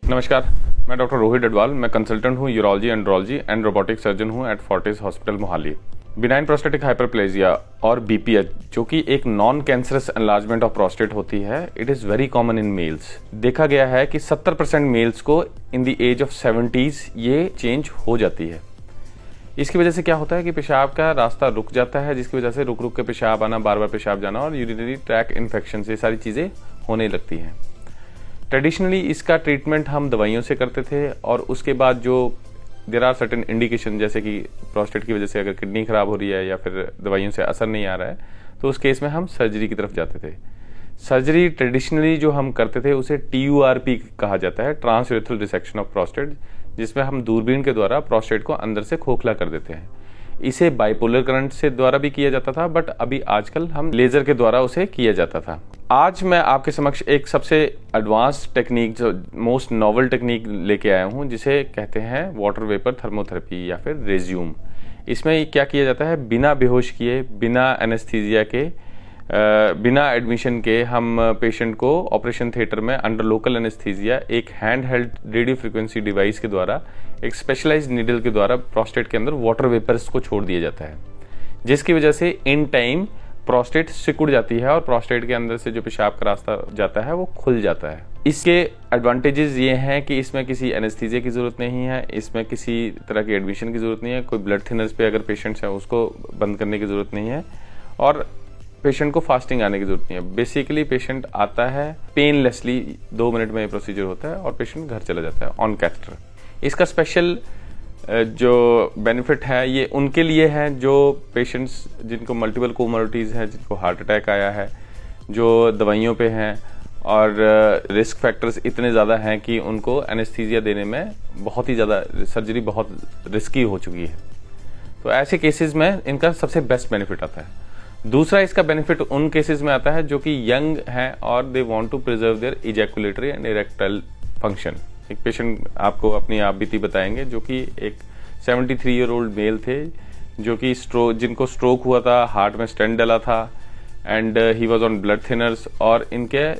नमस्कार, मैं डॉक्टर रोहित डडवाल। मैं कंसल्टेंट हूँ urology, andrology and robotic surgeon हूँ at Fortis hospital Mohali. Benign prostatic hyperplasia और बीपीएच, जो कि एक non cancerous enlargement of prostate होती है, it is very common in males. देखा गया है कि 70% मेल्स को in the age of 70s ये चेंज हो जाती है। इसकी वजह से क्या होता है कि पेशाब का रास्ता रुक जाता है, जिसकी वजह से रुक रुक के पेशाब आना, बार बार पेशाब जाना और यूरिनरी ट्रैक इन्फेक्शन से सारी चीज़ें होने लगती हैं। ट्रेडिशनली इसका ट्रीटमेंट हम दवाइयों से करते थे और उसके बाद जो देयर आर सर्टेन इंडिकेशन, जैसे कि प्रोस्टेट की वजह से अगर किडनी खराब हो रही है या फिर दवाइयों से असर नहीं आ रहा है, तो उस केस में हम सर्जरी की तरफ जाते थे। सर्जरी ट्रेडिशनली जो हम करते थे उसे TURP कहा जाता है, ट्रांसयूरेथ्रल रिसेक्शन ऑफ प्रोस्टेट, जिसमें हम दूरबीन के द्वारा प्रोस्टेट को अंदर से खोखला कर देते हैं। इसे बाइपोलर करंट से द्वारा भी किया जाता था, बट अभी आजकल हम लेजर के द्वारा उसे किया जाता था। आज मैं आपके समक्ष एक सबसे एडवांस टेक्निक, जो मोस्ट नॉवल टेक्निक लेके आया हूँ, जिसे कहते हैं वाटर वेपर थर्मोथेरेपी या फिर रेज्यूम। इसमें क्या किया जाता है, बिना बेहोश किए, बिना एनेस्थीसिया के, बिना एडमिशन के हम पेशेंट को ऑपरेशन थिएटर में अंडर लोकल एनेस्थीसिया एक hand held radio frequency device के द्वारा, एक स्पेशलाइज्ड नीडल के द्वारा प्रोस्टेट के अंदर वाटर वेपर्स को छोड़ दिया जाता है, जिसकी वजह से इन टाइम प्रोस्टेट सिकुड़ जाती है और प्रोस्टेट के अंदर से जो पेशाब का रास्ता जाता है वो खुल जाता है। इसके एडवांटेजेस ये हैं कि इसमें किसी एनेस्थीसिया की ज़रूरत नहीं है, इसमें किसी तरह की एडमिशन की ज़रूरत नहीं है, कोई ब्लड थिनर्स पे अगर पेशेंट्स हैं उसको बंद करने की ज़रूरत नहीं है और पेशेंट को फास्टिंग आने की जरूरत नहीं है। बेसिकली पेशेंट आता है पेनलेसली, 2 मिनट में ये प्रोसीजर होता है और पेशेंट घर चला जाता है ऑन कैथेटर। इसका स्पेशल जो बेनिफिट है ये उनके लिए है जो पेशेंट्स जिनको मल्टीपल कोमोर्बिडिटीज हैं, जिनको हार्ट अटैक आया है, जो दवाइयों पे हैं और रिस्क फैक्टर्स इतने ज़्यादा हैं कि उनको एनेस्थीसिया देने में बहुत ही ज़्यादा सर्जरी बहुत रिस्की हो चुकी है। तो ऐसे केसेस में इनका सबसे बेस्ट बेनिफिट आता है। दूसरा इसका बेनिफिट उन केसेस में आता है जो कि यंग हैं और they want to preserve their ejaculatory and erectile function. एक पेशेंट आपको अपनी आप बीती बताएंगे जो कि एक 73 ईयर ओल्ड मेल थे, जो कि जिनको स्ट्रोक हुआ था, हार्ट में स्टेंट डला था and he was on blood thinners और इनके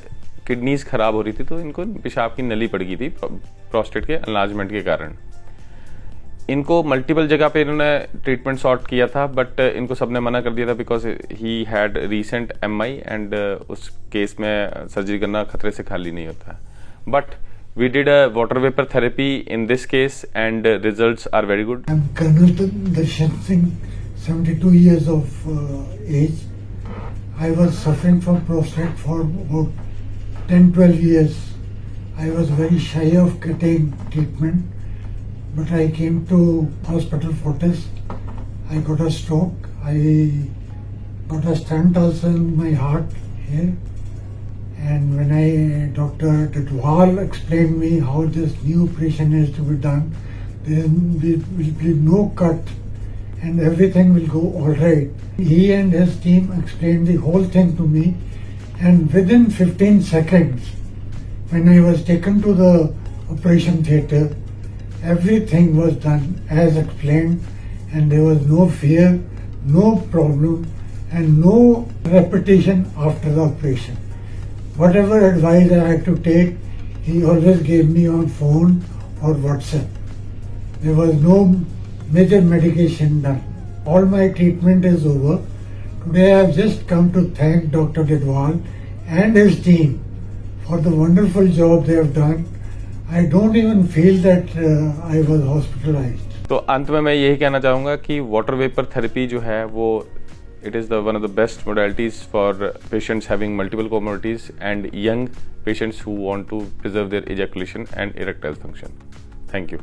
किडनीज खराब हो रही थी, तो इनको पेशाब की नली पड़ गई थी प्रोस्टेट के एनलार्जमेंट के कारण। इनको मल्टीपल जगह पे इन्होंने ट्रीटमेंट सॉर्ट किया था, बट इनको सबने मना कर दिया था because he had recent MI and उस केस में सर्जरी करना खतरे से खाली नहीं होता। But we did a water vapour therapy in this case and results are very good. I am colonel Darshan Singh, 72 years of age. I was suffering from prostate for about 10-12 years. I was very shy of getting treatment. But I came to Hospital Fortis. I got a stroke. I got a stent also in my heart here. And when Dr. Dadwal explained me how this new operation is to be done, then there will be no cut and everything will go all right. He and his team explained the whole thing to me, and within 15 seconds, when I was taken to the operation theatre, everything was done as explained and there was no fear, no problem and no repetition after the operation. Whatever advice I had to take, he always gave me on phone or WhatsApp. There was no major medication done. All my treatment is over. Today I have just come to thank Dr. Dadwal and his team for the wonderful job they have done. I don't even feel that I was hospitalized. तो अंत में मैं यही कहना चाहूँगा कि water vapour therapy जो है वो it is one of the best modalities for patients having multiple comorbidities and young patients who want to preserve their ejaculation and erectile function. Thank you.